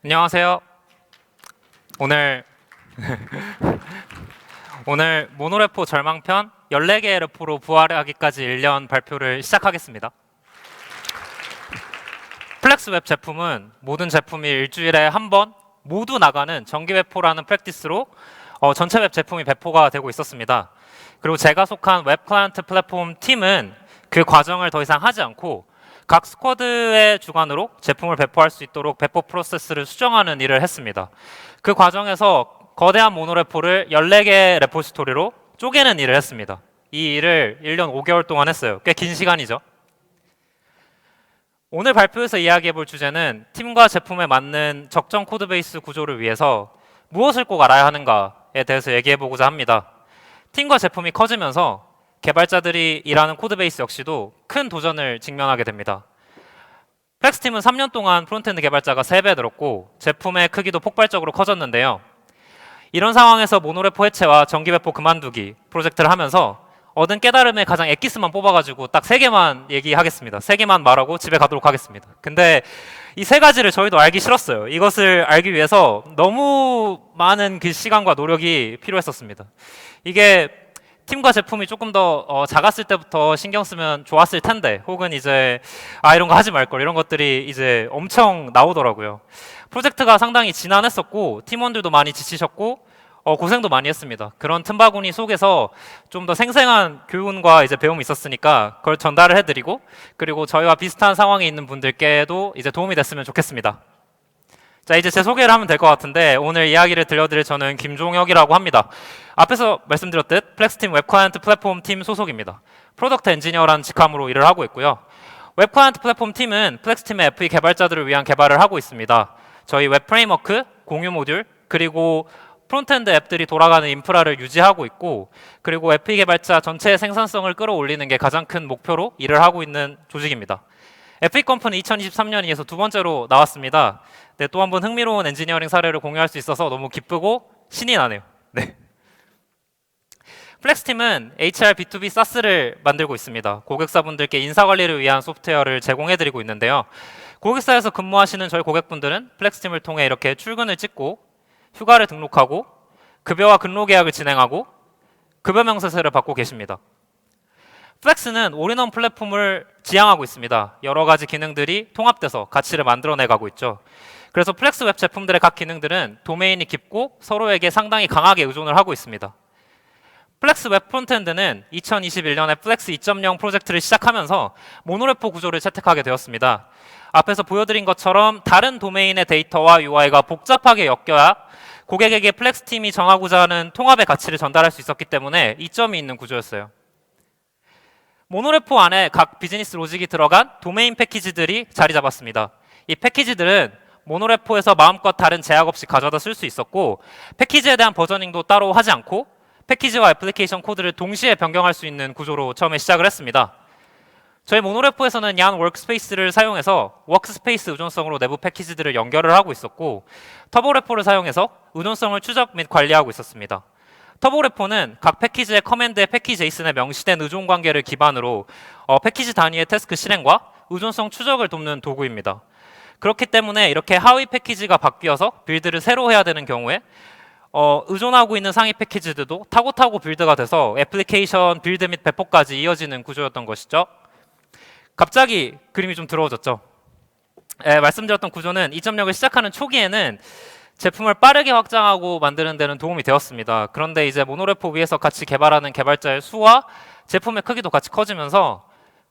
안녕하세요. 오늘 모노레포 절망편 14개의 래퍼로 부활하기까지 1년 발표를 시작하겠습니다. 플렉스웹 제품은 모든 제품이 일주일에 한 번 모두 나가는 정기 배포라는 프랙티스로 전체 웹 제품이 배포가 되고 있었습니다. 그리고 제가 속한 웹 클라이언트 플랫폼 팀은 그 과정을 더 이상 하지 않고 각 스쿼드의 주관으로 제품을 배포할 수 있도록 배포 프로세스를 수정하는 일을 했습니다. 그 과정에서 거대한 모노레포를 14개의 레포지토리로 쪼개는 일을 했습니다. 이 일을 1년 5개월 동안 했어요. 꽤 긴 시간이죠. 오늘 발표에서 이야기해 볼 주제는 팀과 제품에 맞는 적정 코드베이스 구조를 위해서 무엇을 꼭 알아야 하는가에 대해서 얘기해 보고자 합니다. 팀과 제품이 커지면서 개발자들이 일하는 코드베이스 역시도 큰 도전을 직면하게 됩니다. 플렉스팀은 3년 동안 프론트엔드 개발자가 3배 늘었고 제품의 크기도 폭발적으로 커졌는데요. 이런 상황에서 모노레포 해체와 정기 배포 그만두기 프로젝트를 하면서 얻은 깨달음의 가장 엑기스만 뽑아가지고 딱 3개만 얘기하겠습니다. 3개만 말하고 집에 가도록 하겠습니다. 근데 이 3가지를 저희도 알기 싫었어요. 이것을 알기 위해서 너무 많은 그 시간과 노력이 필요했었습니다. 이게 팀과 제품이 조금 더 작았을 때부터 신경 쓰면 좋았을 텐데, 혹은 이제 이런 거 하지 말걸, 이런 것들이 이제 엄청 나오더라고요. 프로젝트가 상당히 지난했었고 팀원들도 많이 지치셨고 고생도 많이 했습니다. 그런 틈바구니 속에서 좀 더 생생한 교훈과 이제 배움이 있었으니까 그걸 전달을 해드리고, 그리고 저희와 비슷한 상황에 있는 분들께도 이제 도움이 됐으면 좋겠습니다. 자, 이제 제 소개를 하면 될 것 같은데, 오늘 이야기를 들려드릴 저는 김종혁이라고 합니다. 앞에서 말씀드렸듯 플렉스팀 웹클라이언트 플랫폼 팀 소속입니다. 프로덕트 엔지니어라는 직함으로 일을 하고 있고요. 웹클라이언트 플랫폼 팀은 플렉스팀의 FE 개발자들을 위한 개발을 하고 있습니다. 저희 웹 프레임워크, 공유 모듈, 그리고 프론트엔드 앱들이 돌아가는 인프라를 유지하고 있고, 그리고 FE 개발자 전체의 생산성을 끌어올리는 게 가장 큰 목표로 일을 하고 있는 조직입니다. FE 컴퍼니 2023년에서 두 번째로 나왔습니다. 네, 또 한 번 흥미로운 엔지니어링 사례를 공유할 수 있어서 너무 기쁘고 신이 나네요. 네. 플렉스팀은 HR B2B SaaS를 만들고 있습니다. 고객사분들께 인사관리를 위한 소프트웨어를 제공해드리고 있는데요. 고객사에서 근무하시는 저희 고객분들은 플렉스팀을 통해 이렇게 출근을 찍고 휴가를 등록하고 급여와 근로계약을 진행하고 급여 명세서를 받고 계십니다. 플렉스는 올인원 플랫폼을 지향하고 있습니다. 여러 가지 기능들이 통합돼서 가치를 만들어내가고 있죠. 그래서 플렉스 웹 제품들의 각 기능들은 도메인이 깊고 서로에게 상당히 강하게 의존을 하고 있습니다. 플렉스 웹 프론트엔드는 2021년에 플렉스 2.0 프로젝트를 시작하면서 모노레포 구조를 채택하게 되었습니다. 앞에서 보여드린 것처럼 다른 도메인의 데이터와 UI가 복잡하게 엮여야 고객에게 플렉스 팀이 정하고자 하는 통합의 가치를 전달할 수 있었기 때문에 이점이 있는 구조였어요. 모노레포 안에 각 비즈니스 로직이 들어간 도메인 패키지들이 자리 잡았습니다. 이 패키지들은 모노레포에서 마음껏 다른 제약 없이 가져다 쓸 수 있었고, 패키지에 대한 버저닝도 따로 하지 않고 패키지와 애플리케이션 코드를 동시에 변경할 수 있는 구조로 처음에 시작을 했습니다. 저희 모노레포에서는 얀 워크스페이스를 사용해서 워크스페이스 의존성으로 내부 패키지들을 연결을 하고 있었고, 터보레포를 사용해서 의존성을 추적 및 관리하고 있었습니다. 터보레포는 각 패키지의 커맨드의 패키지 제이슨에 명시된 의존 관계를 기반으로 패키지 단위의 태스크 실행과 의존성 추적을 돕는 도구입니다. 그렇기 때문에 이렇게 하위 패키지가 바뀌어서 빌드를 새로 해야 되는 경우에 의존하고 있는 상위 패키지들도 타고 빌드가 돼서 애플리케이션 빌드 및 배포까지 이어지는 구조였던 것이죠. 갑자기 그림이 좀 들어오졌죠. 말씀드렸던 구조는 2.0을 시작하는 초기에는 제품을 빠르게 확장하고 만드는 데는 도움이 되었습니다. 그런데 이제 모노레포 위에서 같이 개발하는 개발자의 수와 제품의 크기도 같이 커지면서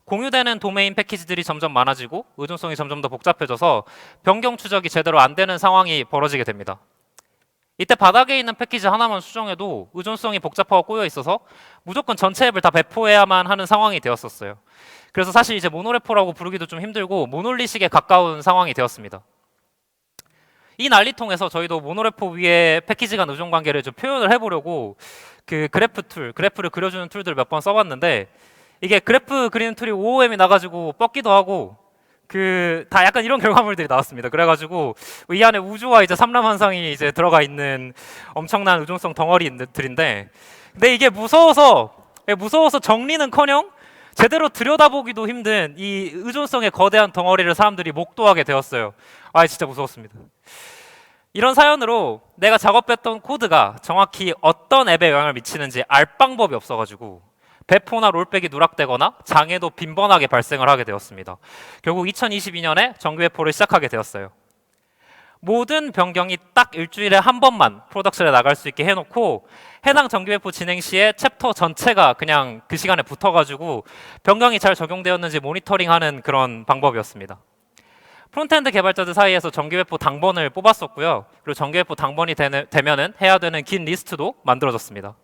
공유되는 도메인 패키지들이 점점 많아지고 의존성이 점점 더 복잡해져서 변경 추적이 제대로 안 되는 상황이 벌어지게 됩니다. 이때 바닥에 있는 패키지 하나만 수정해도 의존성이 복잡하고 꼬여 있어서 무조건 전체 앱을 다 배포해야만 하는 상황이 되었었어요. 그래서 사실 이제 모노레포라고 부르기도 좀 힘들고 모놀리식에 가까운 상황이 되었습니다. 이 난리통에서 저희도 모노레포 위에 패키지 간 의존 관계를 좀 표현을 해보려고 그 그래프를 그려주는 툴들을 몇 번 써봤는데, 이게 그래프 그리는 툴이 OOM이 나가지고 뻗기도 하고 다 약간 이런 결과물들이 나왔습니다. 그래가지고 이 안에 우주와 이제 삼람환상이 이제 들어가 있는 엄청난 의존성 덩어리들인데, 근데 이게 무서워서 정리는커녕 제대로 들여다보기도 힘든 이 의존성의 거대한 덩어리를 사람들이 목도하게 되었어요. 진짜 무서웠습니다. 이런 사연으로 내가 작업했던 코드가 정확히 어떤 앱에 영향을 미치는지 알 방법이 없어가지고 배포나 롤백이 누락되거나 장애도 빈번하게 발생을 하게 되었습니다. 결국 2022년에 정규 배포를 시작하게 되었어요. 모든 변경이 딱 일주일에 한 번만 프로덕션에 나갈 수 있게 해놓고 해당 정규 배포 진행 시에 챕터 전체가 그냥 그 시간에 붙어가지고 변경이 잘 적용되었는지 모니터링하는 그런 방법이었습니다. 프론트엔드 개발자들 사이에서 정규 배포 당번을 뽑았었고요. 그리고 정규 배포 당번이 되면은 해야 되는 긴 리스트도 만들어졌습니다.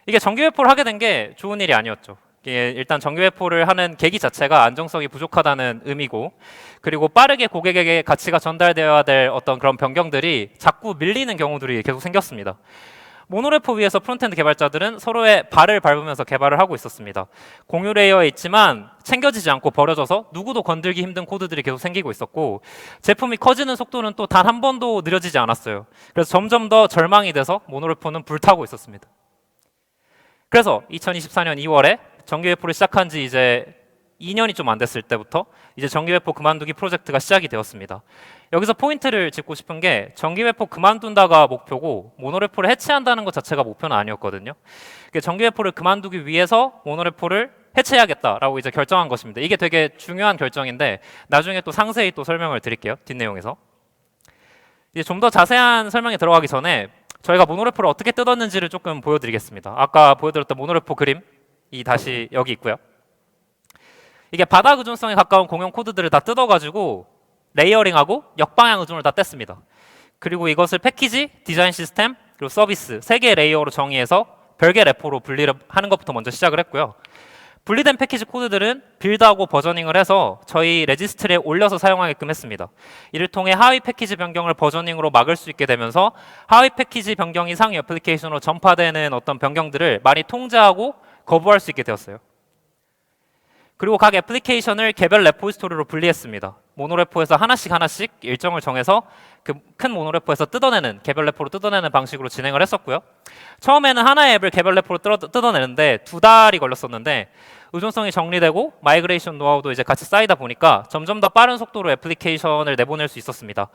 이게 정규 배포를 하게 된 게 좋은 일이 아니었죠. 이게 일단 정규 배포를 하는 계기 자체가 안정성이 부족하다는 의미고, 그리고 빠르게 고객에게 가치가 전달되어야 될 어떤 그런 변경들이 자꾸 밀리는 경우들이 계속 생겼습니다. 모노레포 위에서 프론트엔드 개발자들은 서로의 발을 밟으면서 개발을 하고 있었습니다. 공유 레이어에 있지만 챙겨지지 않고 버려져서 누구도 건들기 힘든 코드들이 계속 생기고 있었고, 제품이 커지는 속도는 또 단 한 번도 느려지지 않았어요. 그래서 점점 더 절망이 돼서 모노레포는 불타고 있었습니다. 그래서 2024년 2월에 정규 배포를 시작한 지 이제 2년이 좀 안 됐을 때부터 이제 정규 배포 그만두기 프로젝트가 시작이 되었습니다. 여기서 포인트를 짚고 싶은 게 정규 배포 그만둔다가 목표고 모노레포를 해체한다는 것 자체가 목표는 아니었거든요. 정규 배포를 그만두기 위해서 모노레포를 해체해야겠다라고 이제 결정한 것입니다. 이게 되게 중요한 결정인데 나중에 또 상세히 또 설명을 드릴게요. 뒷내용에서. 이제 좀 더 자세한 설명에 들어가기 전에 저희가 모노레포를 어떻게 뜯었는지를 조금 보여드리겠습니다. 아까 보여드렸던 모노레포 그림이 다시 여기 있고요. 이게 바닥 의존성에 가까운 공용 코드들을 다 뜯어가지고 레이어링하고 역방향 의존을 다 뗐습니다. 그리고 이것을 패키지, 디자인 시스템, 그리고 서비스 3개의 레이어로 정의해서 별개 레포로 분리를 하는 것부터 먼저 시작을 했고요. 분리된 패키지 코드들은 빌드하고 버저닝을 해서 저희 레지스트리에 올려서 사용하게끔 했습니다. 이를 통해 하위 패키지 변경을 버저닝으로 막을 수 있게 되면서 하위 패키지 변경이 상위 애플리케이션으로 전파되는 어떤 변경들을 많이 통제하고 거부할 수 있게 되었어요. 그리고 각 애플리케이션을 개별 레포지토리로 분리했습니다. 모노레포에서 하나씩 일정을 정해서 그 큰 모노레포에서 뜯어내는, 개별 레포로 뜯어내는 방식으로 진행을 했었고요. 처음에는 하나의 앱을 개별 레포로 뜯어내는데 2달이 걸렸었는데 의존성이 정리되고 마이그레이션 노하우도 이제 같이 쌓이다 보니까 점점 더 빠른 속도로 애플리케이션을 내보낼 수 있었습니다.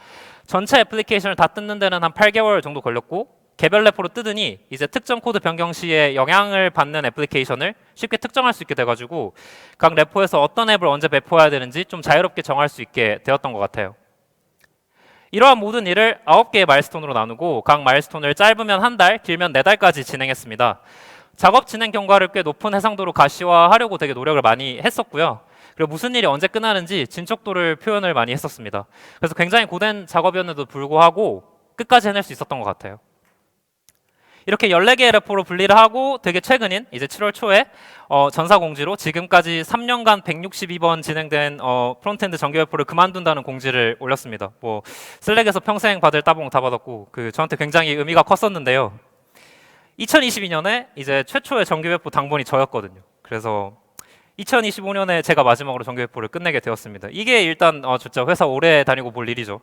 전체 애플리케이션을 다 뜯는 데는 한 8개월 정도 걸렸고 개별 레포로 뜯으니 이제 특정 코드 변경 시에 영향을 받는 애플리케이션을 쉽게 특정할 수 있게 돼가지고 각 레포에서 어떤 앱을 언제 배포해야 되는지 좀 자유롭게 정할 수 있게 되었던 것 같아요. 이러한 모든 일을 9개의 마일스톤으로 나누고 각 마일스톤을 짧으면 1달, 길면 4달까지 진행했습니다. 작업 진행 경과를 꽤 높은 해상도로 가시화하려고 되게 노력을 많이 했었고요. 그리고 무슨 일이 언제 끝나는지 진척도를 표현을 많이 했었습니다. 그래서 굉장히 고된 작업이었는데도 불구하고 끝까지 해낼 수 있었던 것 같아요. 이렇게 14개의 레포로 분리를 하고 되게 최근인 이제 7월 초에 전사공지로 지금까지 3년간 162번 진행된 프론트엔드 정규 배포를 그만둔다는 공지를 올렸습니다. 뭐 슬랙에서 평생 받을 따봉 다 받았고 저한테 굉장히 의미가 컸었는데요. 2022년에 이제 최초의 정규 배포 당번이 저였거든요. 그래서 2025년에 제가 마지막으로 정규 배포를 끝내게 되었습니다. 이게 일단 진짜 회사 오래 다니고 볼 일이죠.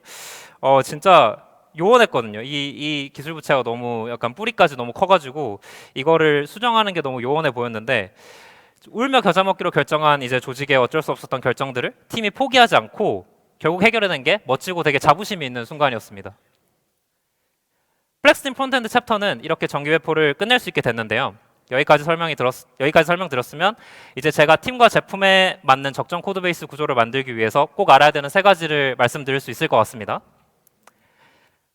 진짜 요원했거든요. 이 기술 부채가 너무 약간 뿌리까지 너무 커가지고 이거를 수정하는 게 너무 요원해 보였는데 울며 겨자 먹기로 결정한 이제 조직의 어쩔 수 없었던 결정들을 팀이 포기하지 않고 결국 해결해낸 게 멋지고 되게 자부심이 있는 순간이었습니다. 플렉스팀 프론트엔드 챕터는 이렇게 정규 배포를 끝낼 수 있게 됐는데요. 여기까지 설명드렸으면 이제 제가 팀과 제품에 맞는 적정 코드베이스 구조를 만들기 위해서 꼭 알아야 되는 3가지를 말씀드릴 수 있을 것 같습니다.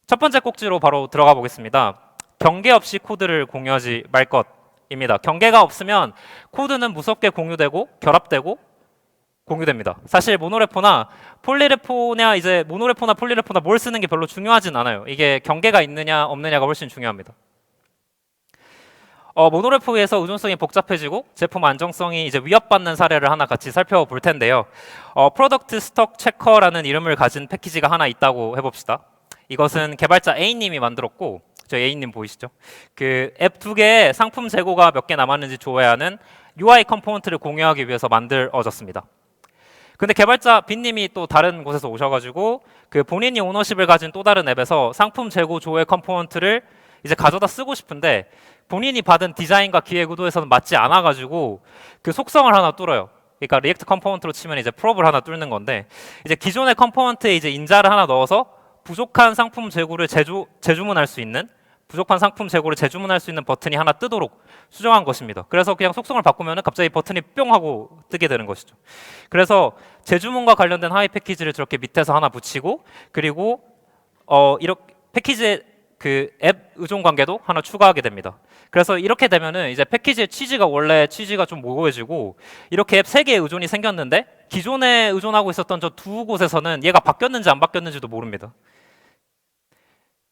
첫 번째 꼭지로 바로 들어가 보겠습니다. 경계 없이 코드를 공유하지 말 것입니다. 경계가 없으면 코드는 무섭게 공유되고 결합되고 공유됩니다. 사실 모노레포나 폴리레포나 이제 모노레포나 폴리레포나 뭘 쓰는 게 별로 중요하진 않아요. 이게 경계가 있느냐 없느냐가 훨씬 중요합니다. 모노레포에서 의존성이 복잡해지고 제품 안정성이 이제 위협받는 사례를 하나 같이 살펴볼 텐데요. 프로덕트 스톡 체커라는 이름을 가진 패키지가 하나 있다고 해봅시다. 이것은 개발자 A님이 만들었고, 저 A님 보이시죠? 그 앱 2개의 상품 재고가 몇 개 남았는지 조회하는 UI 컴포넌트를 공유하기 위해서 만들어졌습니다. 근데 개발자 B님이 또 다른 곳에서 오셔가지고 그 본인이 오너십을 가진 또 다른 앱에서 상품 재고 조회 컴포넌트를 이제 가져다 쓰고 싶은데 본인이 받은 디자인과 기획 의도에서는 맞지 않아가지고 그 속성을 하나 뚫어요. 그러니까 리액트 컴포넌트로 치면 이제 프롭을 하나 뚫는 건데 이제 기존의 컴포넌트에 이제 인자를 하나 넣어서 부족한 상품 재고를 재주문할 수 있는 부족한 상품 재고를 재주문할 수 있는 버튼이 하나 뜨도록 수정한 것입니다. 그래서 그냥 속성을 바꾸면 갑자기 버튼이 뿅 하고 뜨게 되는 것이죠. 그래서 재주문과 관련된 하위 패키지를 저렇게 밑에서 하나 붙이고, 그리고 이렇게 패키지의 그 앱 의존 관계도 하나 추가하게 됩니다. 그래서 이렇게 되면은 이제 패키지의 취지가 원래 취지가 좀 모호해지고, 이렇게 앱 3개의 의존이 생겼는데 기존에 의존하고 있었던 저 두 곳에서는 얘가 바뀌었는지 안 바뀌었는지도 모릅니다.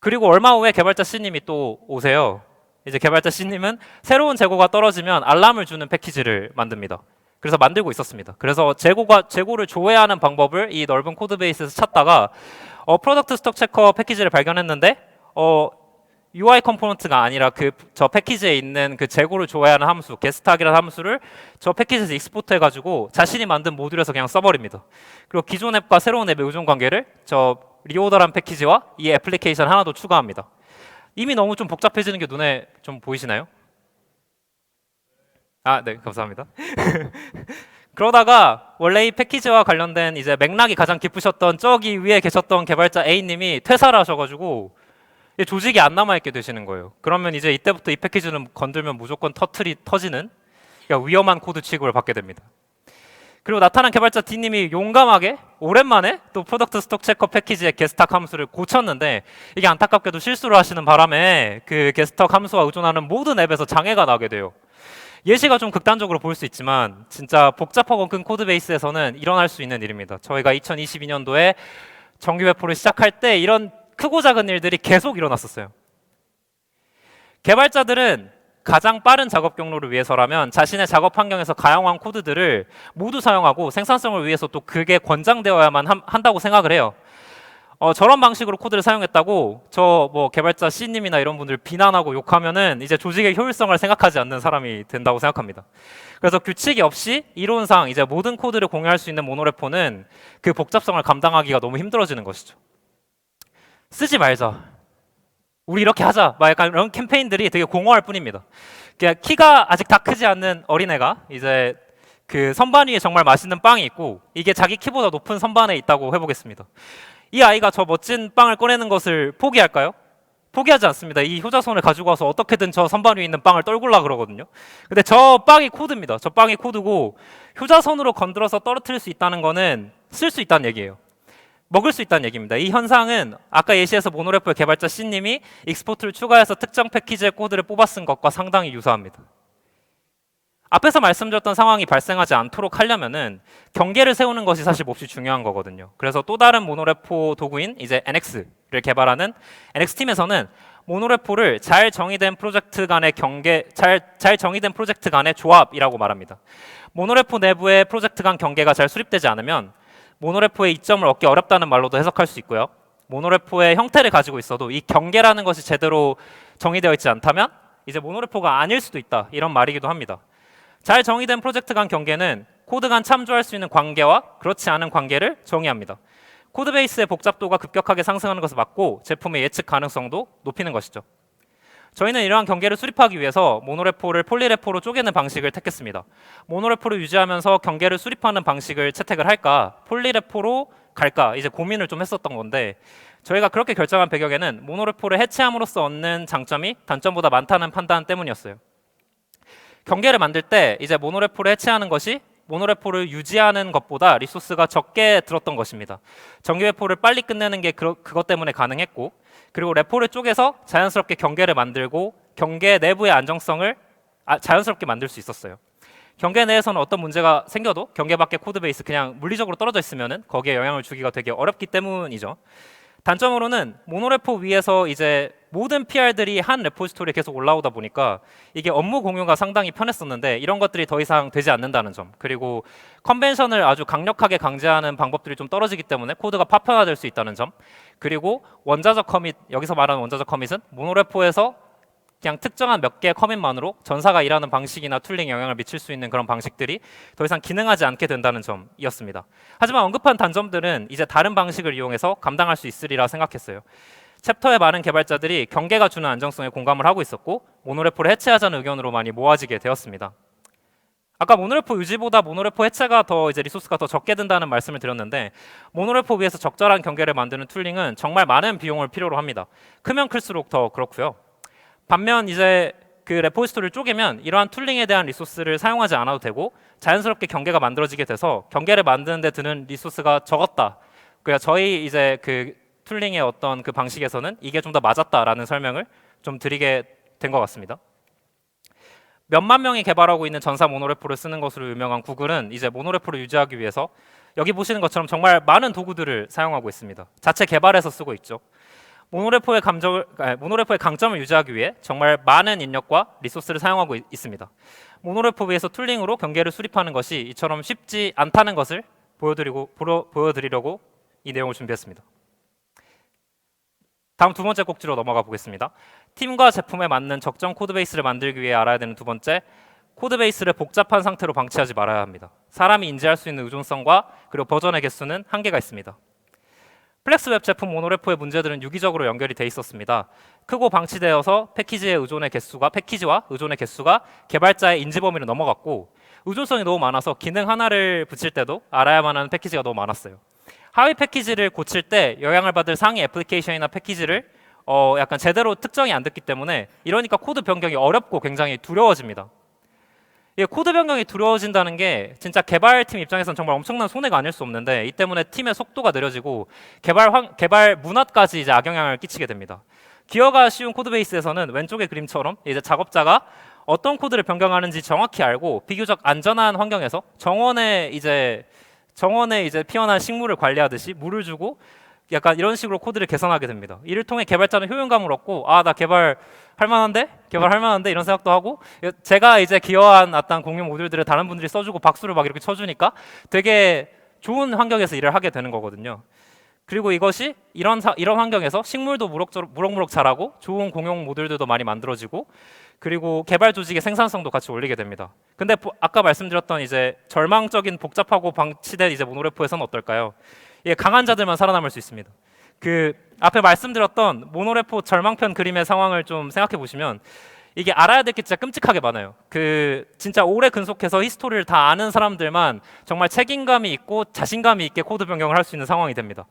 그리고 얼마 후에 개발자 C님이 또 오세요. 이제 개발자 C님은 새로운 재고가 떨어지면 알람을 주는 패키지를 만듭니다. 그래서 만들고 있었습니다. 그래서 재고를 조회하는 방법을 이 넓은 코드 베이스에서 찾다가 프로덕트 스톡 체커 패키지를 발견했는데 UI 컴포넌트가 아니라 저 패키지에 있는 그 재고를 조회하는 함수 게스트하기라는 함수를 저 패키지에서 익스포트 해가지고 자신이 만든 모듈에서 그냥 써버립니다. 그리고 기존 앱과 새로운 앱의 의존 관계를 저 리오더란 패키지와 이 애플리케이션 하나 더 추가합니다. 이미 너무 좀 복잡해지는 게 눈에 좀 보이시나요? 네, 감사합니다. 그러다가 원래 이 패키지와 관련된 이제 맥락이 가장 깊으셨던 저기 위에 계셨던 개발자 A님이 퇴사를 하셔가지고 조직이 안 남아있게 되시는 거예요. 그러면 이제 이때부터 이 패키지는 건들면 무조건 터지는 위험한 코드 취급을 받게 됩니다. 그리고 나타난 개발자 D님이 용감하게 오랜만에 또 프로덕트 스톡 체커 패키지의 게스트학 함수를 고쳤는데, 이게 안타깝게도 실수를 하시는 바람에 그 게스트학 함수와 의존하는 모든 앱에서 장애가 나게 돼요. 예시가 좀 극단적으로 보일 수 있지만 진짜 복잡하고 큰 코드 베이스에서는 일어날 수 있는 일입니다. 저희가 2022년도에 정규 배포를 시작할 때 이런 크고 작은 일들이 계속 일어났었어요. 개발자들은 가장 빠른 작업 경로를 위해서라면 자신의 작업 환경에서 가용한 코드들을 모두 사용하고 생산성을 위해서 또 그게 권장되어야만 한다고 생각을 해요. 저런 방식으로 코드를 사용했다고 저 개발자 C님이나 이런 분들 비난하고 욕하면은 이제 조직의 효율성을 생각하지 않는 사람이 된다고 생각합니다. 그래서 규칙이 없이 이론상 이제 모든 코드를 공유할 수 있는 모노레포는 그 복잡성을 감당하기가 너무 힘들어지는 것이죠. 쓰지 말자, 우리 이렇게 하자, 약간 이런 캠페인들이 되게 공허할 뿐입니다. 그냥 키가 아직 다 크지 않는 어린애가 이제 그 선반 위에 정말 맛있는 빵이 있고 이게 자기 키보다 높은 선반에 있다고 해보겠습니다. 이 아이가 저 멋진 빵을 꺼내는 것을 포기할까요? 포기하지 않습니다. 이 효자손을 가지고 와서 어떻게든 저 선반 위에 있는 빵을 떨굴라 그러거든요. 근데 저 빵이 코드입니다. 저 빵이 코드고 효자손으로 건드려서 떨어뜨릴 수 있다는 거는 쓸 수 있다는 얘기예요. 먹을 수 있다는 얘기입니다. 이 현상은 아까 예시에서 모노레포의 개발자 C님이 익스포트를 추가해서 특정 패키지의 코드를 뽑아 쓴 것과 상당히 유사합니다. 앞에서 말씀드렸던 상황이 발생하지 않도록 하려면은 경계를 세우는 것이 사실 몹시 중요한 거거든요. 그래서 또 다른 모노레포 도구인 이제 NX를 개발하는 NX팀에서는 모노레포를 잘 정의된 프로젝트 간의 잘 정의된 프로젝트 간의 조합이라고 말합니다. 모노레포 내부의 프로젝트 간 경계가 잘 수립되지 않으면 모노레포의 이점을 얻기 어렵다는 말로도 해석할 수 있고요. 모노레포의 형태를 가지고 있어도 이 경계라는 것이 제대로 정의되어 있지 않다면 이제 모노레포가 아닐 수도 있다, 이런 말이기도 합니다. 잘 정의된 프로젝트 간 경계는 코드 간 참조할 수 있는 관계와 그렇지 않은 관계를 정의합니다. 코드베이스의 복잡도가 급격하게 상승하는 것을 막고 제품의 예측 가능성도 높이는 것이죠. 저희는 이러한 경계를 수립하기 위해서 모노레포를 폴리레포로 쪼개는 방식을 택했습니다. 모노레포를 유지하면서 경계를 수립하는 방식을 채택을 할까, 폴리레포로 갈까 이제 고민을 좀 했었던 건데, 저희가 그렇게 결정한 배경에는 모노레포를 해체함으로써 얻는 장점이 단점보다 많다는 판단 때문이었어요. 경계를 만들 때 이제 모노레포를 해체하는 것이 모노레포를 유지하는 것보다 리소스가 적게 들었던 것입니다. 정규 레포를 빨리 끝내는 게 그것 때문에 가능했고, 그리고 레포를 쪼개서 자연스럽게 경계를 만들고 경계 내부의 안정성을 자연스럽게 만들 수 있었어요. 경계 내에서는 어떤 문제가 생겨도 경계 밖의 코드베이스 그냥 물리적으로 떨어져 있으면은 거기에 영향을 주기가 되게 어렵기 때문이죠. 단점으로는 모노레포 위에서 이제 모든 PR들이 한 레포지토리에 계속 올라오다 보니까 이게 업무 공유가 상당히 편했었는데 이런 것들이 더 이상 되지 않는다는 점, 그리고 컨벤션을 아주 강력하게 강제하는 방법들이 좀 떨어지기 때문에 코드가 파편화될 수 있다는 점, 그리고 원자적 커밋, 여기서 말하는 원자적 커밋은 모노레포에서 그냥 특정한 몇 개의 커밋만으로 전사가 일하는 방식이나 툴링에 영향을 미칠 수 있는 그런 방식들이 더 이상 기능하지 않게 된다는 점이었습니다. 하지만 언급한 단점들은 이제 다른 방식을 이용해서 감당할 수 있으리라 생각했어요. 챕터의 많은 개발자들이 경계가 주는 안정성에 공감을 하고 있었고 모노레포를 해체하자는 의견으로 많이 모아지게 되었습니다. 아까 모노레포 유지보다 모노레포 해체가 더 이제 리소스가 더 적게 든다는 말씀을 드렸는데 모노레포 위에서 적절한 경계를 만드는 툴링은 정말 많은 비용을 필요로 합니다. 크면 클수록 더 그렇고요. 반면 이제 그 레포지토리를 쪼개면 이러한 툴링에 대한 리소스를 사용하지 않아도 되고 자연스럽게 경계가 만들어지게 돼서 경계를 만드는 데 드는 리소스가 적었다. 그러니까 저희 이제 그 툴링의 어떤 그 방식에서는 이게 좀 더 맞았다라는 설명을 좀 드리게 된 것 같습니다. 몇만 명이 개발하고 있는 전사 모노레포를 쓰는 것으로 유명한 구글은 이제 모노레포를 유지하기 위해서 여기 보시는 것처럼 정말 많은 도구들을 사용하고 있습니다. 자체 개발해서 쓰고 있죠. 모노레포의 강점을 유지하기 위해 정말 많은 인력과 리소스를 사용하고 있습니다. 모노레포 위에서 툴링으로 경계를 수립하는 것이 이처럼 쉽지 않다는 것을 보여드리려고 이 내용을 준비했습니다. 다음 두 번째 꼭지로 넘어가 보겠습니다. 팀과 제품에 맞는 적정 코드베이스를 만들기 위해 알아야 되는 두 번째, 코드베이스를 복잡한 상태로 방치하지 말아야 합니다. 사람이 인지할 수 있는 의존성과 그리고 버전의 개수는 한계가 있습니다. 플렉스 웹 제품 모노레포의 문제들은 유기적으로 연결이 돼 있었습니다. 크고 방치되어서 패키지와 의존의 개수가 개발자의 인지 범위를 넘어갔고 의존성이 너무 많아서 기능 하나를 붙일 때도 알아야만 하는 패키지가 너무 많았어요. 하위 패키지를 고칠 때 영향을 받을 상위 애플리케이션이나 패키지를 약간 제대로 특정이 안 됐기 때문에 이러니까 코드 변경이 어렵고 굉장히 두려워집니다. 이 코드 변경이 두려워진다는 게 진짜 개발팀 입장에서는 정말 엄청난 손해가 아닐 수 없는데 이 때문에 팀의 속도가 느려지고 개발 문화까지 이제 악영향을 끼치게 됩니다. 기어가 쉬운 코드베이스에서는 왼쪽의 그림처럼 이제 작업자가 어떤 코드를 변경하는지 정확히 알고 비교적 안전한 환경에서 정원에 이제 피어난 식물을 관리하듯이 물을 주고 약간 이런 식으로 코드를 개선하게 됩니다. 이를 통해 개발자는 효용감을 얻고 나 개발할 만한데 이런 생각도 하고 제가 이제 기여한 어떤 공유 모듈들을 다른 분들이 써주고 박수를 막 이렇게 쳐주니까 되게 좋은 환경에서 일을 하게 되는 거거든요. 그리고 이것이 이런 환경에서 식물도 무럭무럭 자라고 좋은 공용 모듈들도 많이 만들어지고 그리고 개발 조직의 생산성도 같이 올리게 됩니다. 근데 아까 말씀드렸던 이제 절망적인 복잡하고 방치된 이제 모노레포에서는 어떨까요? 강한 자들만 살아남을 수 있습니다. 그 앞에 말씀드렸던 모노레포 절망편 그림의 상황을 좀 생각해 보시면 이게 알아야 될 게 진짜 끔찍하게 많아요. 그 진짜 오래 근속해서 히스토리를 다 아는 사람들만 정말 책임감이 있고 자신감이 있게 코드 변경을 할 수 있는 상황이 됩니다.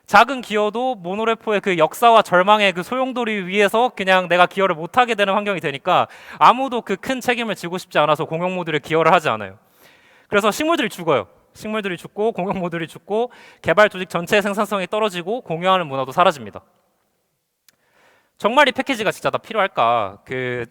작은 기어도 모노레포의 그 역사와 절망의 그 소용돌이 위에서 그냥 내가 기여를 못하게 되는 환경이 되니까 아무도 그 큰 책임을 지고 싶지 않아서 공용 모듈에 기여를 하지 않아요. 그래서 식물들이 죽어요. 식물들이 죽고 공용 모듈이 죽고 개발 조직 전체의 생산성이 떨어지고 공유하는 문화도 사라집니다. 정말 이 패키지가 진짜 다 필요할까?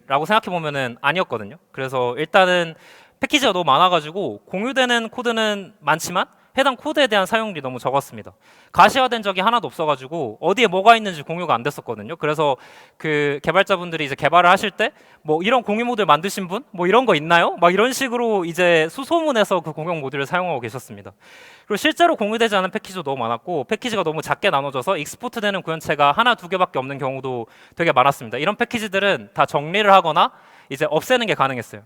라고 생각해 보면은 아니었거든요. 그래서 일단은 패키지가 너무 많아가지고 공유되는 코드는 많지만 해당 코드에 대한 사용률이 너무 적었습니다. 가시화된 적이 하나도 없어가지고 어디에 뭐가 있는지 공유가 안 됐었거든요. 그래서 그 개발자분들이 이제 개발을 하실 때 뭐 이런 공유 모듈 만드신 분? 뭐 이런 거 있나요? 막 이런 식으로 이제 수소문해서 그 공용 모듈을 사용하고 계셨습니다. 그리고 실제로 공유되지 않은 패키지도 너무 많았고 패키지가 너무 작게 나눠져서 익스포트되는 구현체가 하나 두 개밖에 없는 경우도 되게 많았습니다. 이런 패키지들은 다 정리를 하거나 이제 없애는 게 가능했어요.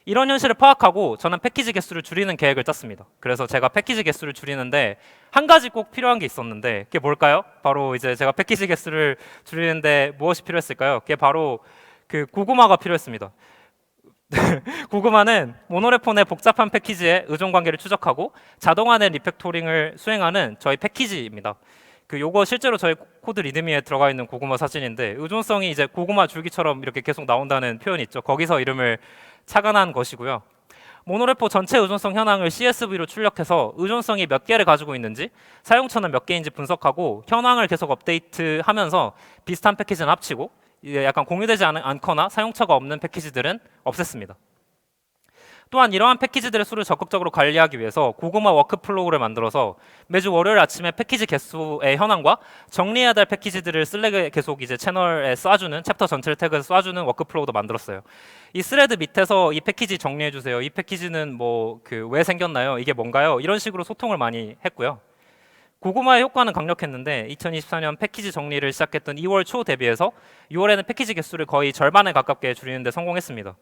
이런 현실을 파악하고 저는 패키지 개수를 줄이는 계획을 짰습니다. 그래서 제가 패키지 개수를 줄이는데 한 가지 꼭 필요한 게 있었는데 그게 뭘까요? 바로 이제 제가 패키지 개수를 줄이는데 무엇이 필요했을까요? 그게 바로 그 고구마가 필요했습니다. 고구마는 모노레포 내 복잡한 패키지의 의존 관계를 추적하고 자동화 내 리팩토링을 수행하는 저희 패키지입니다. 요거 실제로 저희 코드 리드미에 들어가 있는 고구마 사진인데 의존성이 이제 고구마 줄기처럼 이렇게 계속 나온다는 표현이 있죠. 거기서 이름을 착안한 것이고요. 모노레포 전체 의존성 현황을 CSV로 출력해서 의존성이 몇 개를 가지고 있는지 사용처는 몇 개인지 분석하고 현황을 계속 업데이트하면서 비슷한 패키지는 합치고 이제 약간 공유되지 않거나 사용처가 없는 패키지들은 없앴습니다. 또한 이러한 패키지들의 수를 적극적으로 관리하기 위해서 고구마 워크플로우를 만들어서 매주 월요일 아침에 패키지 개수의 현황과 정리해야 될 패키지들을 슬랙에 계속 이제 채널에 쏴주는 챕터 전체를 태그해서 쏴주는 워크플로우도 만들었어요. 이 스레드 밑에서 이 패키지 정리해 주세요. 이 패키지는 뭐 왜 생겼나요? 이게 뭔가요? 이런 식으로 소통을 많이 했고요. 고구마의 효과는 강력했는데 2024년 패키지 정리를 시작했던 2월 초 대비해서 6월에는 패키지 개수를 거의 절반에 가깝게 줄이는 데 성공했습니다.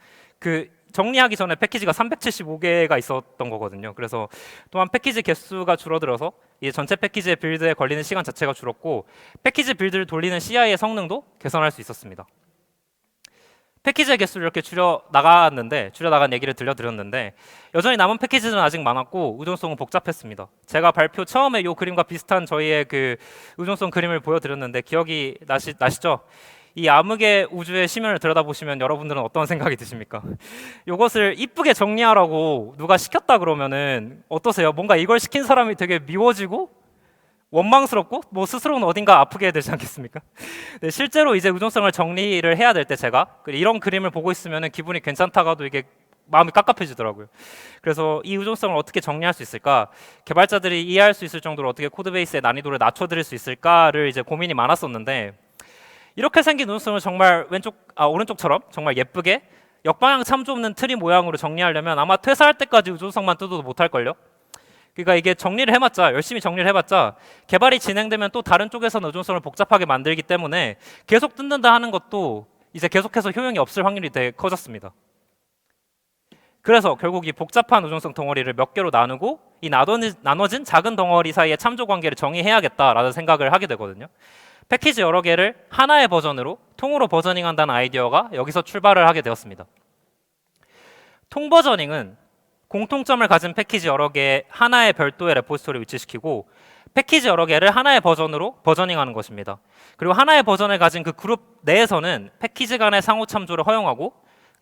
정리하기 전에 패키지가 375개가 있었던 거거든요. 그래서 또한 패키지 개수가 줄어들어서 이제 전체 패키지의 빌드에 걸리는 시간 자체가 줄었고 패키지 빌드를 돌리는 CI의 성능도 개선할 수 있었습니다. 패키지의 개수를 이렇게 줄여 나간 얘기를 들려드렸는데 여전히 남은 패키지는 아직 많았고 의존성은 복잡했습니다. 제가 발표 처음에 이 그림과 비슷한 저희의 그 의존성 그림을 보여드렸는데 기억이 나시죠? 이 암흑의 우주의 심연을 들여다보시면 여러분들은 어떤 생각이 드십니까? 이것을 이쁘게 정리하라고 누가 시켰다 그러면은 어떠세요? 뭔가 이걸 시킨 사람이 되게 미워지고 원망스럽고 뭐 스스로는 어딘가 아프게 되지 않겠습니까? 네, 실제로 이제 의존성을 정리를 해야 될 때 제가 이런 그림을 보고 있으면 기분이 괜찮다가도 이게 마음이 깝깝해지더라고요. 그래서 이 의존성을 어떻게 정리할 수 있을까? 개발자들이 이해할 수 있을 정도로 어떻게 코드베이스의 난이도를 낮춰드릴 수 있을까를 이제 고민이 많았었는데 이렇게 생긴 의존성을 정말 오른쪽처럼 정말 예쁘게 역방향 참조 없는 트리 모양으로 정리하려면 아마 퇴사할 때까지 의존성만 뜯어도 못할걸요? 그러니까 이게 열심히 정리를 해봤자 개발이 진행되면 또 다른 쪽에서는 의존성을 복잡하게 만들기 때문에 계속 뜯는다 하는 것도 이제 계속해서 효용이 없을 확률이 되게 커졌습니다. 그래서 결국 이 복잡한 의존성 덩어리를 몇 개로 나누고 이 나눠진 작은 덩어리 사이의 참조 관계를 정의해야겠다라는 생각을 하게 되거든요. 패키지 여러 개를 하나의 버전으로 통으로 버저닝한다는 아이디어가 여기서 출발을 하게 되었습니다. 통 버저닝은 공통점을 가진 패키지 여러 개 하나의 별도의 레포지토리를 위치시키고 패키지 여러 개를 하나의 버전으로 버저닝하는 것입니다. 그리고 하나의 버전을 가진 그 그룹 내에서는 패키지 간의 상호 참조를 허용하고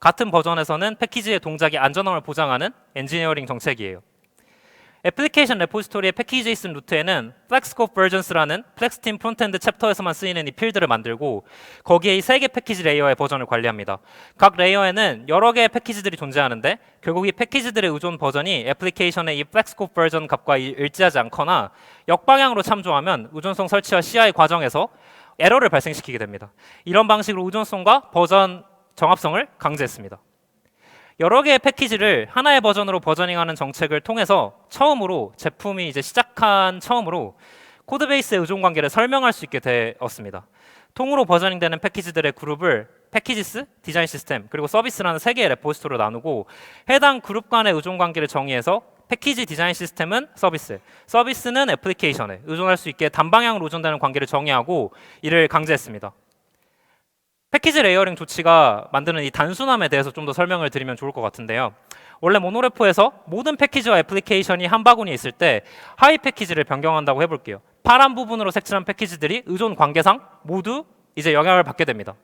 같은 버전에서는 패키지의 동작이 안전함을 보장하는 엔지니어링 정책이에요. 애플리케이션 레포지토리의 패키지.json 루트에는 FlexScopeVersions라는 플렉스팀 프론트엔드 챕터에서만 쓰이는 이 필드를 만들고 거기에 이 3개 패키지 레이어의 버전을 관리합니다. 각 레이어에는 여러 개의 패키지들이 존재하는데 결국 이 패키지들의 의존 버전이 애플리케이션의 이 FlexScope Version 값과 일치하지 않거나 역방향으로 참조하면 의존성 설치와 CI 과정에서 에러를 발생시키게 됩니다. 이런 방식으로 의존성과 버전 정합성을 강제했습니다. 여러 개의 패키지를 하나의 버전으로 버저닝하는 정책을 통해서 제품이 이제 시작한 처음으로 코드베이스의 의존 관계를 설명할 수 있게 되었습니다. 통으로 버저닝되는 패키지들의 그룹을 패키지스, 디자인 시스템, 그리고 서비스라는 3개의 레포지토리로 나누고 해당 그룹 간의 의존 관계를 정의해서 패키지 디자인 시스템은 서비스는 애플리케이션에 의존할 수 있게 단방향으로 의존되는 관계를 정의하고 이를 강제했습니다. 패키지 레이어링 조치가 만드는 이 단순함에 대해서 좀 더 설명을 드리면 좋을 것 같은데요. 원래 모노레포에서 모든 패키지와 애플리케이션이 한 바구니에 있을 때 하위 패키지를 변경한다고 해볼게요. 파란 부분으로 색칠한 패키지들이 의존 관계상 모두 이제 영향을 받게 됩니다.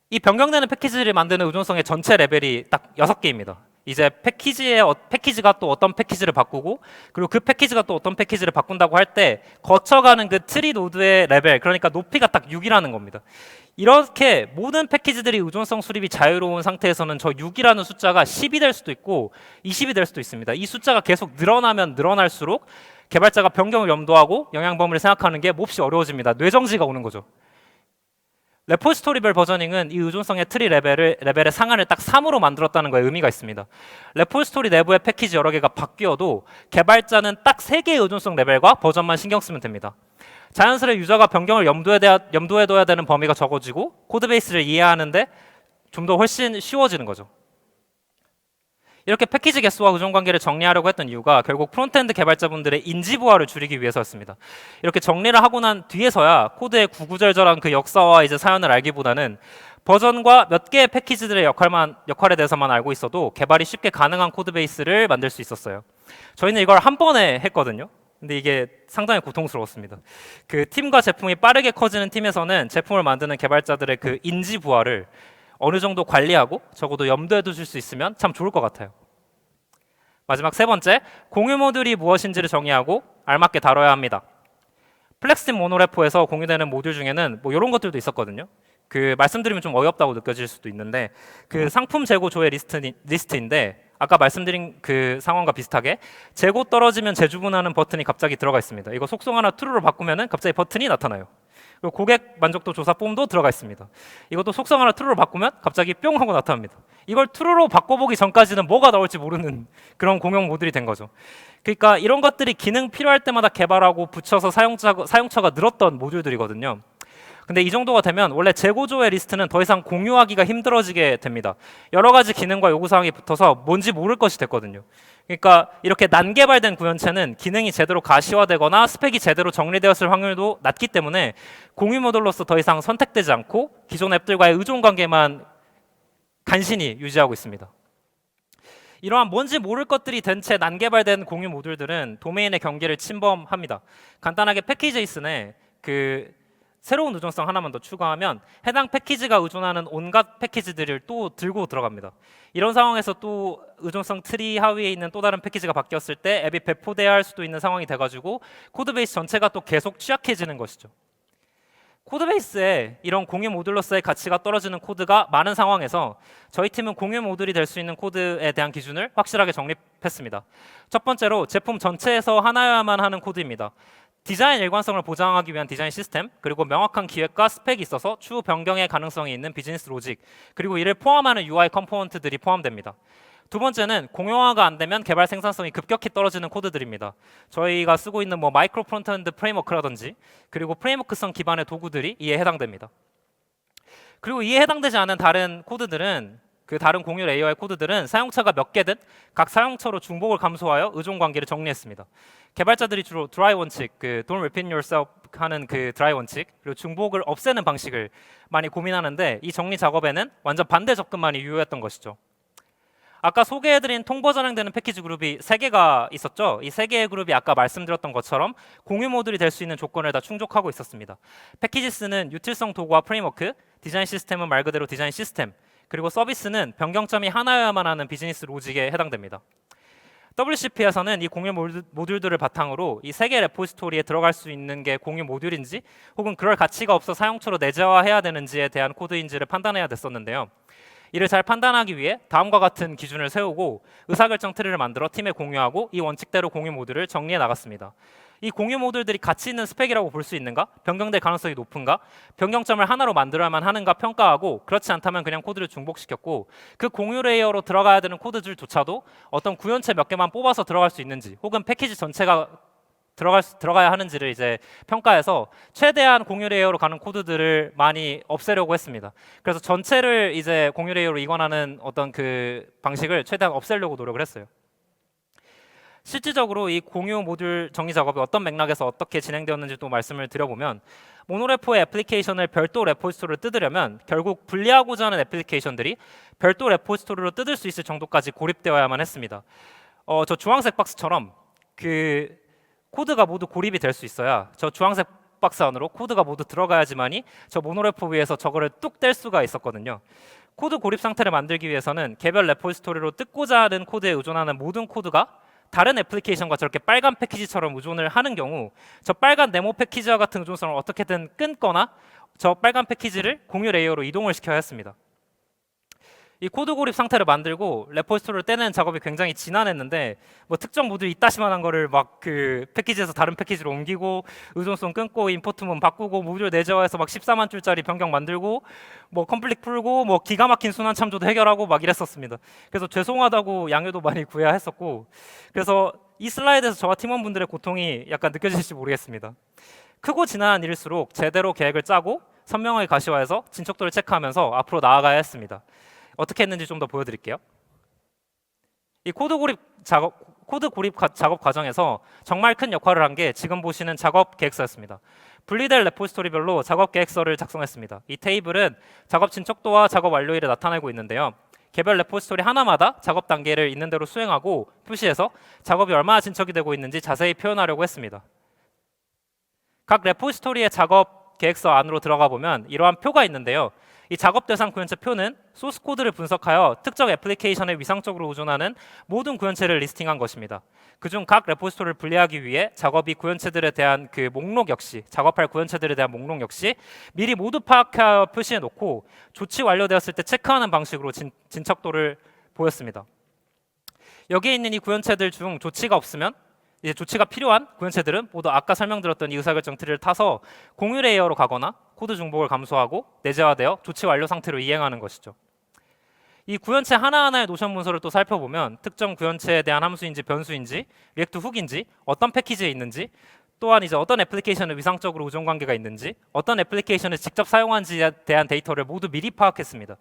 이 변경되는 패키지를 만드는 의존성의 전체 레벨이 딱 6개입니다. 이제 패키지가 또 어떤 패키지를 바꾸고 그리고 그 패키지가 또 어떤 패키지를 바꾼다고 할 때 거쳐가는 그 트리 노드의 레벨, 그러니까 높이가 딱 6이라는 겁니다. 이렇게 모든 패키지들이 의존성 수립이 자유로운 상태에서는 저 6이라는 숫자가 10이 될 수도 있고 20이 될 수도 있습니다. 이 숫자가 계속 늘어나면 늘어날수록 개발자가 변경을 염두하고 영향 범위를 생각하는 게 몹시 어려워집니다. 뇌정지가 오는 거죠. 레포지토리별 버저닝은 이 의존성의 트리 레벨의 상한을 딱 3으로 만들었다는 거에 의미가 있습니다. 레포지토리 내부의 패키지 여러 개가 바뀌어도 개발자는 딱 3개의 의존성 레벨과 버전만 신경 쓰면 됩니다. 자연스레 유저가 변경을 염두에 둬야 되는 범위가 적어지고 코드베이스를 이해하는데 좀 더 훨씬 쉬워지는 거죠. 이렇게 패키지 개수와 의존 관계를 정리하려고 했던 이유가 결국 프론트엔드 개발자분들의 인지 부하를 줄이기 위해서였습니다. 이렇게 정리를 하고 난 뒤에서야 코드의 구구절절한 그 역사와 이제 사연을 알기보다는 버전과 몇 개의 패키지들의 역할에 대해서만 알고 있어도 개발이 쉽게 가능한 코드베이스를 만들 수 있었어요. 저희는 이걸 한 번에 했거든요. 근데 이게 상당히 고통스러웠습니다. 그 팀과 제품이 빠르게 커지는 팀에서는 제품을 만드는 개발자들의 그 인지 부하를 어느 정도 관리하고 적어도 염두에 두실 수 있으면 참 좋을 것 같아요. 마지막 3번째, 공유 모듈이 무엇인지를 정의하고 알맞게 다뤄야 합니다. 플렉스팀 모노레포에서 공유되는 모듈 중에는 뭐 이런 것들도 있었거든요. 그 말씀드리면 좀 어이없다고 느껴질 수도 있는데 그 상품 재고 조회 리스트인데 아까 말씀드린 그 상황과 비슷하게 재고 떨어지면 재주문하는 버튼이 갑자기 들어가 있습니다. 이거 속성 하나 true로 바꾸면은 갑자기 버튼이 나타나요. 그리고 고객 만족도 조사 폼도 들어가 있습니다. 이것도 속성 하나 true로 바꾸면 갑자기 뿅 하고 나타납니다. 이걸 true로 바꿔보기 전까지는 뭐가 나올지 모르는 그런 공용 모듈이 된 거죠. 그러니까 이런 것들이 기능 필요할 때마다 개발하고 붙여서 사용처가 늘었던 모듈들이거든요. 근데 이 정도가 되면 원래 재고조회 리스트는 더 이상 공유하기가 힘들어지게 됩니다. 여러 가지 기능과 요구사항이 붙어서 뭔지 모를 것이 됐거든요. 그러니까 이렇게 난개발된 구현체는 기능이 제대로 가시화되거나 스펙이 제대로 정리되었을 확률도 낮기 때문에 공유 모듈로서 더 이상 선택되지 않고 기존 앱들과의 의존 관계만 간신히 유지하고 있습니다. 이러한 뭔지 모를 것들이 된 채 난개발된 공유 모듈들은 도메인의 경계를 침범합니다. 간단하게 패키지 JSON에 새로운 의존성 하나만 더 추가하면 해당 패키지가 의존하는 온갖 패키지들을 또 들고 들어갑니다. 이런 상황에서 또 의존성 트리 하위에 있는 또 다른 패키지가 바뀌었을 때 앱이 배포돼야 할 수도 있는 상황이 돼가지고 코드베이스 전체가 또 계속 취약해지는 것이죠. 코드베이스에 이런 공유 모듈로서의 가치가 떨어지는 코드가 많은 상황에서 저희 팀은 공유 모듈이 될 수 있는 코드에 대한 기준을 확실하게 정립했습니다. 첫 번째로 제품 전체에서 하나여야만 하는 코드입니다. 디자인 일관성을 보장하기 위한 디자인 시스템, 그리고 명확한 기획과 스펙이 있어서 추후 변경의 가능성이 있는 비즈니스 로직, 그리고 이를 포함하는 UI 컴포넌트들이 포함됩니다. 두 번째는 공용화가 안 되면 개발 생산성이 급격히 떨어지는 코드들입니다. 저희가 쓰고 있는 마이크로 프론트엔드 프레임워크라든지 그리고 프레임워크성 기반의 도구들이 이에 해당됩니다. 그리고 이에 해당되지 않은 다른 코드들은 다른 공유 레이어의 코드들은 사용처가 몇 개든 각 사용처로 중복을 감소하여 의존 관계를 정리했습니다. 개발자들이 주로 드라이 원칙, Don't repeat yourself 하는 드라이 원칙, 그리고 중복을 없애는 방식을 많이 고민하는데 이 정리 작업에는 완전 반대 접근만이 유효했던 것이죠. 아까 소개해드린 통보 전행되는 패키지 그룹이 3개가 있었죠. 이 3개의 그룹이 아까 말씀드렸던 것처럼 공유 모듈이 될 수 있는 조건을 다 충족하고 있었습니다. 패키지스는 유틸성 도구와 프레임워크, 디자인 시스템은 말 그대로 디자인 시스템, 그리고 서비스는 변경점이 하나여야만 하는 비즈니스 로직에 해당됩니다. WCP에서는 이 공유 모듈들을 바탕으로 이 3개 레포지토리에 들어갈 수 있는 게 공유 모듈인지 혹은 그럴 가치가 없어 사용처로 내재화해야 되는지에 대한 코드인지를 판단해야 됐었는데요. 이를 잘 판단하기 위해 다음과 같은 기준을 세우고 의사결정 트리를 만들어 팀에 공유하고 이 원칙대로 공유 모듈을 정리해 나갔습니다. 이 공유 모듈들이 가치 있는 스펙이라고 볼 수 있는가? 변경될 가능성이 높은가? 변경점을 하나로 만들어야만 하는가 평가하고 그렇지 않다면 그냥 코드를 중복시켰고 그 공유 레이어로 들어가야 되는 코드들조차도 어떤 구현체 몇 개만 뽑아서 들어갈 수 있는지 혹은 패키지 전체가 들어가야 하는지를 이제 평가해서 최대한 공유 레이어로 가는 코드들을 많이 없애려고 했습니다. 그래서 전체를 이제 공유 레이어로 이관하는 어떤 방식을 최대한 없애려고 노력을 했어요. 실질적으로 이 공유 모듈 정리 작업이 어떤 맥락에서 어떻게 진행되었는지 또 말씀을 드려보면 모노레포의 애플리케이션을 별도 레포지토리로 뜯으려면 결국 분리하고자 하는 애플리케이션들이 별도 레포지토리로 뜯을 수 있을 정도까지 고립되어야만 했습니다. 저 주황색 박스처럼 코드가 모두 고립이 될 수 있어야 저 주황색 박스 안으로 코드가 모두 들어가야지만이 저 모노레포 위에서 저거를 뚝 뗄 수가 있었거든요. 코드 고립 상태를 만들기 위해서는 개별 레포지토리로 뜯고자 하는 코드에 의존하는 모든 코드가 다른 애플리케이션과 저렇게 빨간 패키지처럼 의존을 하는 경우 저 빨간 네모 패키지와 같은 의존성을 어떻게든 끊거나 저 빨간 패키지를 공유 레이어로 이동을 시켜야 했습니다. 이 코드 고립 상태를 만들고 레포지토리를 떼내는 작업이 굉장히 지난했는데 특정 모듈 이따시만한 거를 막 패키지에서 다른 패키지로 옮기고 의존성 끊고 임포트문 바꾸고 모듈 내재화해서 막 14만 줄짜리 변경 만들고 컴플릭 풀고 기가 막힌 순환 참조도 해결하고 막 이랬었습니다. 그래서 죄송하다고 양해도 많이 구해야 했었고 그래서 이 슬라이드에서 저와 팀원분들의 고통이 약간 느껴질지 모르겠습니다. 크고 지난한 일일수록 제대로 계획을 짜고 선명하게 가시화해서 진척도를 체크하면서 앞으로 나아가야 했습니다. 어떻게 했는지 좀 더 보여드릴게요. 이 코드 고립 작업 과정에서 정말 큰 역할을 한 게 지금 보시는 작업 계획서였습니다. 분리될 레포지토리별로 작업 계획서를 작성했습니다. 이 테이블은 작업 진척도와 작업 완료일을 나타내고 있는데요. 개별 레포지토리 하나마다 작업 단계를 있는 대로 수행하고 표시해서 작업이 얼마나 진척이 되고 있는지 자세히 표현하려고 했습니다. 각 레포지토리의 작업 계획서 안으로 들어가 보면 이러한 표가 있는데요. 이 작업 대상 구현체 표는 소스 코드를 분석하여 특정 애플리케이션에 위상적으로 의존하는 모든 구현체를 리스팅한 것입니다. 그중 각 레포지토리를 분리하기 위해 작업이 구현체들에 대한 목록 역시 작업할 구현체들에 대한 목록 역시 미리 모두 파악하여 표시해 놓고 조치 완료되었을 때 체크하는 방식으로 진척도를 보였습니다. 여기에 있는 이 구현체들 중 조치가 없으면 이제 조치가 필요한 구현체들은 모두 아까 설명드렸던 이 의사결정 트리를 타서 공유 레이어로 가거나 코드 중복을 감소하고 내재화되어 조치 완료 상태로 이행하는 것이죠. 이 구현체 하나하나의 노션 문서를 또 살펴보면 특정 구현체에 대한 함수인지 변수인지 리액트 훅인지 어떤 패키지에 있는지 또한 이제 어떤 애플리케이션에 위상적으로 의존 관계가 있는지 어떤 애플리케이션을 직접 사용한지에 대한 데이터를 모두 미리 파악했습니다.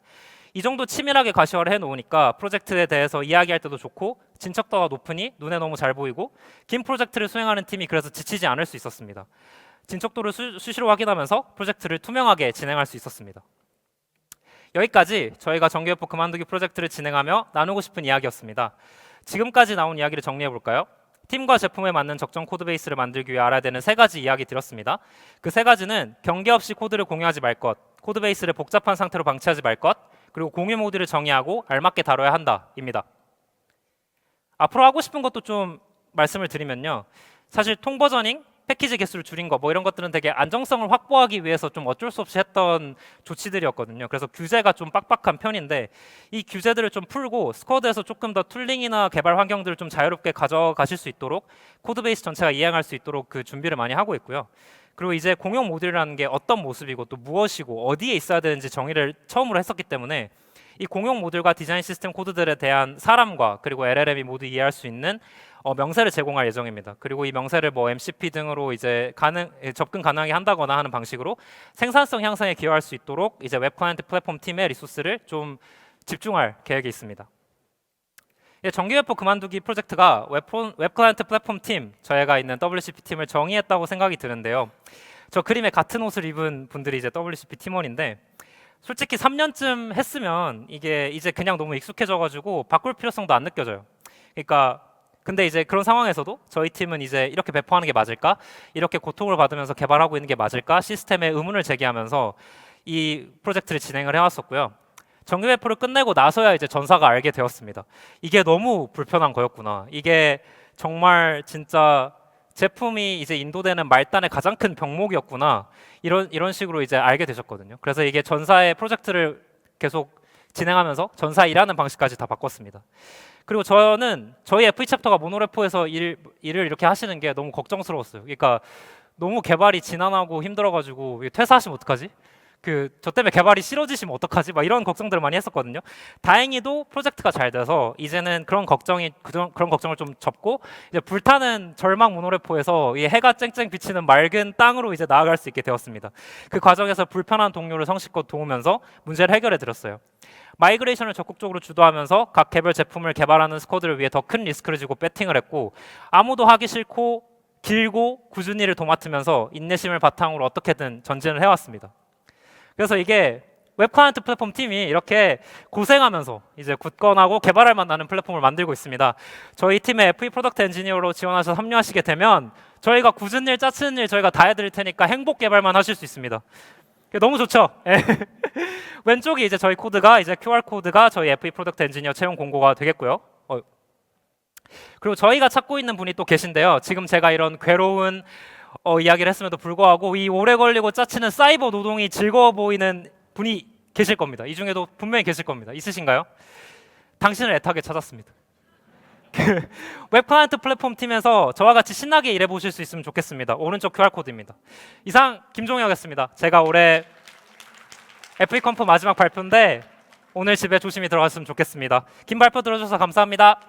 이 정도 치밀하게 가시화를 해놓으니까 프로젝트에 대해서 이야기할 때도 좋고 진척도가 높으니 눈에 너무 잘 보이고 긴 프로젝트를 수행하는 팀이 그래서 지치지 않을 수 있었습니다. 진척도를 수시로 확인하면서 프로젝트를 투명하게 진행할 수 있었습니다. 여기까지 저희가 정규회포 그만두기 프로젝트를 진행하며 나누고 싶은 이야기였습니다. 지금까지 나온 이야기를 정리해 볼까요? 팀과 제품에 맞는 적정 코드베이스를 만들기 위해 알아야 되는 3가지 이야기 드렸습니다. 그 3가지는 경계 없이 코드를 공유하지 말 것, 코드베이스를 복잡한 상태로 방치하지 말 것, 그리고 공유 모드를 정의하고 알맞게 다뤄야 한다입니다. 앞으로 하고 싶은 것도 좀 말씀을 드리면요. 사실 통버저닝, 패키지 개수를 줄인 거 이런 것들은 되게 안정성을 확보하기 위해서 좀 어쩔 수 없이 했던 조치들이었거든요. 그래서 규제가 좀 빡빡한 편인데 이 규제들을 좀 풀고 스쿼드에서 조금 더 툴링이나 개발 환경들을 좀 자유롭게 가져가실 수 있도록 코드베이스 전체가 이행할 수 있도록 그 준비를 많이 하고 있고요. 그리고 이제 공용 모듈이라는 게 어떤 모습이고 또 무엇이고 어디에 있어야 되는지 정의를 처음으로 했었기 때문에 이 공용 모듈과 디자인 시스템 코드들에 대한 사람과 그리고 LLM이 모두 이해할 수 있는 명세를 제공할 예정입니다. 그리고 이 명세를 MCP 등으로 이제 접근 가능하게 한다거나 하는 방식으로 생산성 향상에 기여할 수 있도록 이제 웹 클라이언트 플랫폼 팀의 리소스를 좀 집중할 계획이 있습니다. 정규회포 그만두기 프로젝트가 웹 클라이언트 플랫폼 팀, 저희가 있는 WCP 팀을 정의했다고 생각이 드는데요. 저 그림에 같은 옷을 입은 분들이 이제 WCP 팀원인데 솔직히 3년쯤 했으면 이게 이제 그냥 너무 익숙해져가지고 바꿀 필요성도 안 느껴져요. 그러니까 근데 이제 그런 상황에서도 저희 팀은 이제 이렇게 배포하는 게 맞을까? 이렇게 고통을 받으면서 개발하고 있는 게 맞을까? 시스템에 의문을 제기하면서 이 프로젝트를 진행을 해왔었고요. 정규 배포를 끝내고 나서야 이제 전사가 알게 되었습니다. 이게 너무 불편한 거였구나. 이게 정말 진짜 제품이 이제 인도되는 말단의 가장 큰 병목이었구나. 이런 식으로 이제 알게 되셨거든요. 그래서 이게 전사의 프로젝트를 계속 진행하면서 전사 일하는 방식까지 다 바꿨습니다. 그리고 저는 저희 FE 챕터가 모노레포에서 일을 이렇게 하시는 게 너무 걱정스러웠어요. 그러니까 너무 개발이 지난하고 힘들어가지고 퇴사하시면 어떡하지? 저 때문에 개발이 싫어지시면 어떡하지? 막 이런 걱정들을 많이 했었거든요. 다행히도 프로젝트가 잘 돼서 이제는 그런 걱정을 좀 접고 이제 불타는 절망 모노레포에서 이 해가 쨍쨍 비치는 맑은 땅으로 이제 나아갈 수 있게 되었습니다. 그 과정에서 불편한 동료를 성실껏 도우면서 문제를 해결해 드렸어요. 마이그레이션을 적극적으로 주도하면서 각 개별 제품을 개발하는 스쿼드를 위해 더 큰 리스크를 지고 배팅을 했고 아무도 하기 싫고 길고 꾸준히 일을 도맡으면서 인내심을 바탕으로 어떻게든 전진을 해왔습니다. 그래서 이게 웹 클라이언트 플랫폼 팀이 이렇게 고생하면서 이제 굳건하고 개발할 만나는 플랫폼을 만들고 있습니다. 저희 팀의 FE 프로덕트 엔지니어로 지원하셔서 합류하시게 되면 저희가 굳은 일, 짜치는 일 저희가 다 해드릴 테니까 행복 개발만 하실 수 있습니다. 너무 좋죠? 왼쪽이 이제 저희 코드가 이제 QR 코드가 저희 FE 프로덕트 엔지니어 채용 공고가 되겠고요. 그리고 저희가 찾고 있는 분이 또 계신데요. 지금 제가 이런 괴로운 이야기를 했음에도 불구하고 이 오래 걸리고 짜치는 사이버 노동이 즐거워 보이는 분이 계실 겁니다. 이 중에도 분명히 계실 겁니다. 있으신가요? 당신을 애타게 찾았습니다. 웹 클라이언트 플랫폼 팀에서 저와 같이 신나게 일해 보실 수 있으면 좋겠습니다. 오른쪽 QR 코드입니다. 이상 김종혁이었습니다. 제가 올해 FE 컴프 마지막 발표인데 오늘 집에 조심히 들어갔으면 좋겠습니다. 긴 발표 들어주셔서 감사합니다.